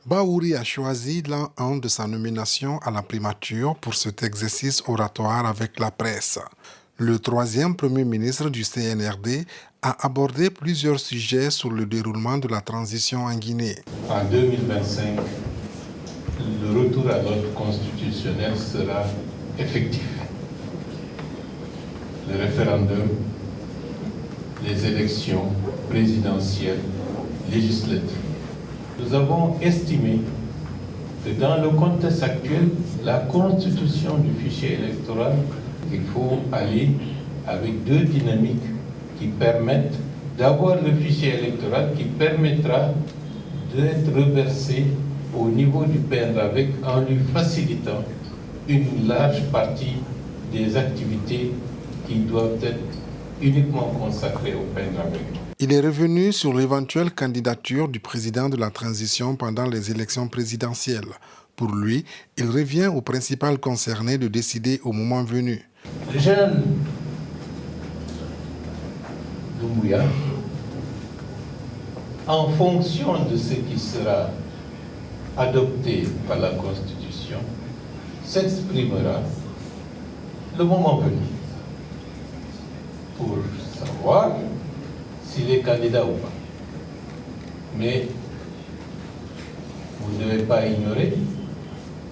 Bahouri a choisi l'an 1 de sa nomination à la primature pour cet exercice oratoire avec la presse. Le troisième Premier ministre du CNRD a abordé plusieurs sujets sur le déroulement de la transition en Guinée. En 2025, le retour à l'ordre constitutionnel sera effectif. Le référendum, les élections présidentielles, législatives. Nous avons estimé que dans le contexte actuel, la constitution du fichier électoral, il faut aller avec deux dynamiques qui permettent d'avoir le fichier électoral qui permettra d'être reversé au niveau du PNRAVEC en lui facilitant une large partie des activités qui doivent être uniquement consacrées au PNRAVEC. Il est revenu sur l'éventuelle candidature du président de la transition pendant les élections présidentielles. Pour lui, il revient aux principales concernées de décider au moment venu. Le jeune Doumbouya, en fonction de ce qui sera adopté par la Constitution, s'exprimera le moment venu pour savoir s'il est candidat ou pas. Mais vous ne devez pas ignorer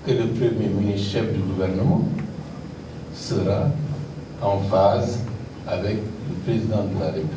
que le Premier ministre chef du gouvernement sera en phase avec le président de la République.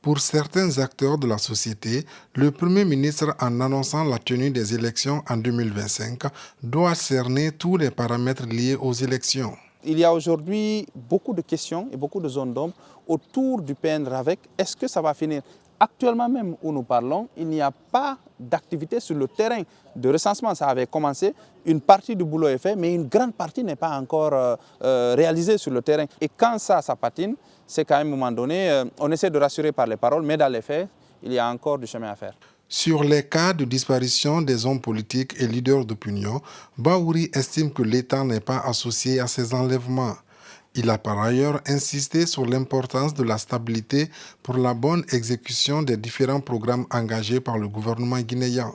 Pour certains acteurs de la société, le Premier ministre, en annonçant la tenue des élections en 2025, doit cerner tous les paramètres liés aux élections. Il y a aujourd'hui beaucoup de questions et beaucoup de zones d'ombre autour du PNRAVEC. Est-ce que ça va finir? Actuellement même où nous parlons, il n'y a pas d'activité sur le terrain de recensement. Ça avait commencé, une partie du boulot est fait, mais une grande partie n'est pas encore réalisée sur le terrain. Et quand ça patine, c'est qu'à un moment donné, on essaie de rassurer par les paroles, mais dans les faits, il y a encore du chemin à faire. Sur les cas de disparition des hommes politiques et leaders d'opinion, Bahouri estime que l'État n'est pas associé à ces enlèvements. Il a par ailleurs insisté sur l'importance de la stabilité pour la bonne exécution des différents programmes engagés par le gouvernement guinéen.